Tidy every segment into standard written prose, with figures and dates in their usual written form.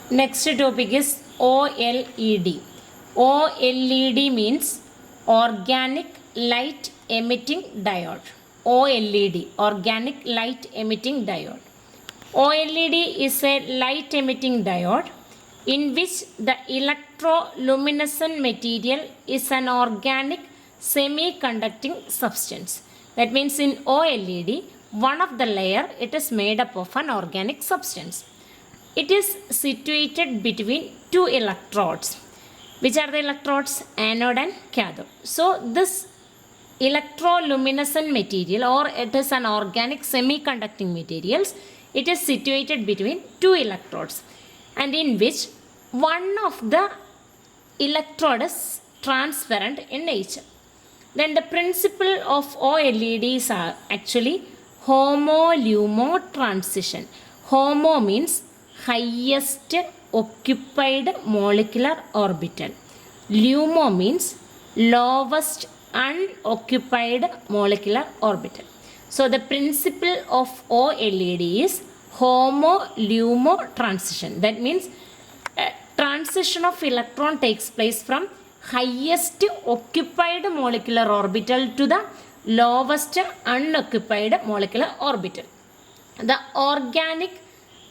Next topic is OLED. OLED means organic light emitting diode. OLED, organic light emitting diode. OLED is a light emitting diode in which the electroluminescent material is an organic semiconducting substance. That means in OLED, one of the layer it is made up of an organic substance. It is situated between two electrodes. Which are the electrodes? Anode and cathode. So this electroluminescent material, or it is an organic semiconducting materials, it is situated between two electrodes, and in which one of the electrode is transparent in nature. Then the principle of OLEDs are actually HOMO-LUMO transition. HOMO means highest occupied molecular orbital. LUMO means lowest unoccupied molecular orbital. So the principle of OLED is HOMO-LUMO transition. That means transition of electron takes place from highest occupied molecular orbital to the lowest unoccupied molecular orbital. The organic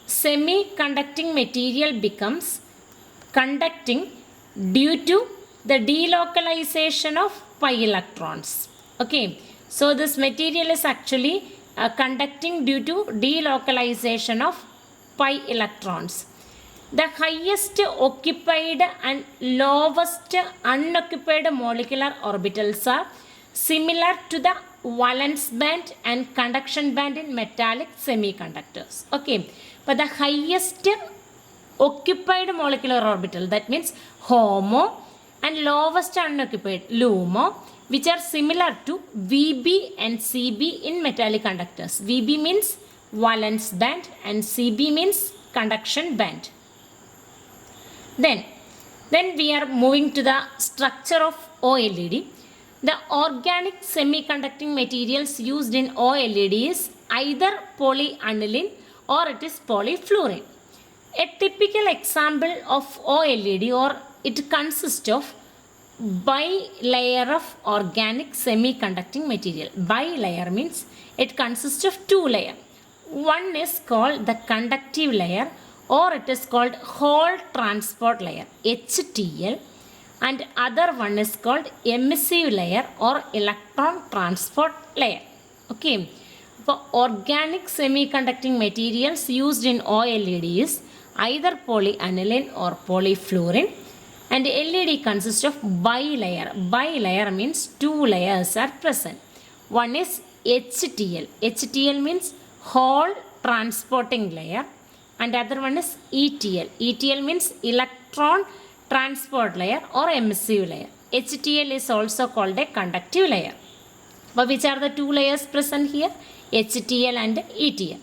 semiconducting material becomes conducting due to the delocalization of pi electrons. Okay, so this material is actually conducting due to delocalization of pi electrons. The highest occupied and lowest unoccupied molecular orbitals are similar to the valence band and conduction band in metallic semiconductors. Okay, but the highest occupied molecular orbital, that means HOMO, and lowest unoccupied LUMO, which are similar to VB and CB in metallic conductors. VB means valence band and CB means conduction band. Then we are moving to the structure of OLED. The organic semiconducting materials used in OLED is either polyaniline or it is polyfluorine. A typical example of OLED, or it consists of bilayer of organic semiconducting material. Bilayer means it consists of two layers. One is called the conductive layer, or it is called Hall transport layer, HTL, and other one is called emissive layer or electron transport layer. Okay, for organic semiconducting materials used in OLED is either polyaniline or polyfluorine, and LED consists of bilayer. Bilayer means two layers are present. One is HTL. HTL means Hall transporting layer, and other one is ETL. ETL means electron transport layer or emissive layer. HTL is also called a conductive layer. But which are the two layers present here? HTL and ETL.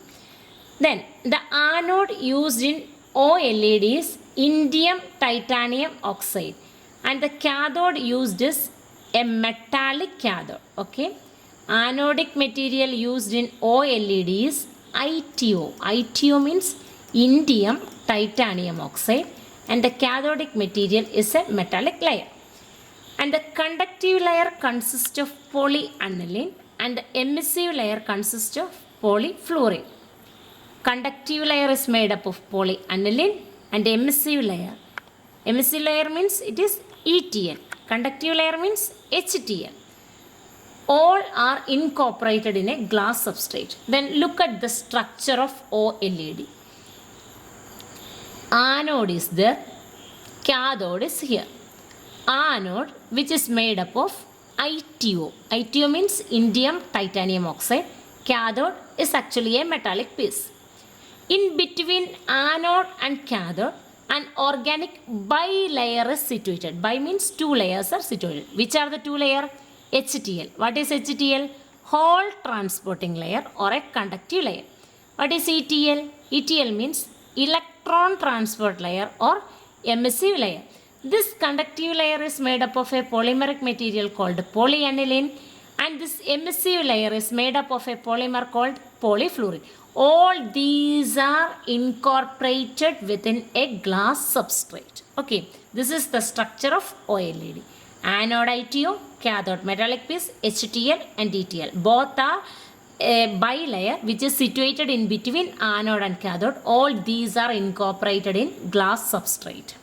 Then the anode used in OLED is indium titanium oxide, and the cathode used is a metallic cathode. Okay, anodic material used in OLED is ITO. ITO means indium titanium oxide, and the cathodic material is a metallic layer. And the conductive layer consists of polyaniline, and the emissive layer consists of polyfluorine. Conductive layer is made up of polyaniline, and emissive layer means it is ETL. Conductive layer means HTL. All are incorporated in a glass substrate. Then look at the structure of OLED. Anode is there, cathode is here. Anode, which is made up of ITO. ITO means indium titanium oxide. Cathode is actually a metallic piece. In between anode and cathode, an organic bilayer is situated. Bi means two layers are situated. Which are the two layers? HTL. What is HTL? Hall transporting layer or a conductive layer. What is ETL? ETL means electron transport layer or emissive layer. This conductive layer is made up of a polymeric material called polyaniline, and this emissive layer is made up of a polymer called polyfluorine. All these are incorporated within a glass substrate. Okay, this is the structure of OLED. Anode ITO, cathode metallic piece, HTL and DTL. Both are a bilayer which is situated in between anode and cathode. All these are incorporated in glass substrate.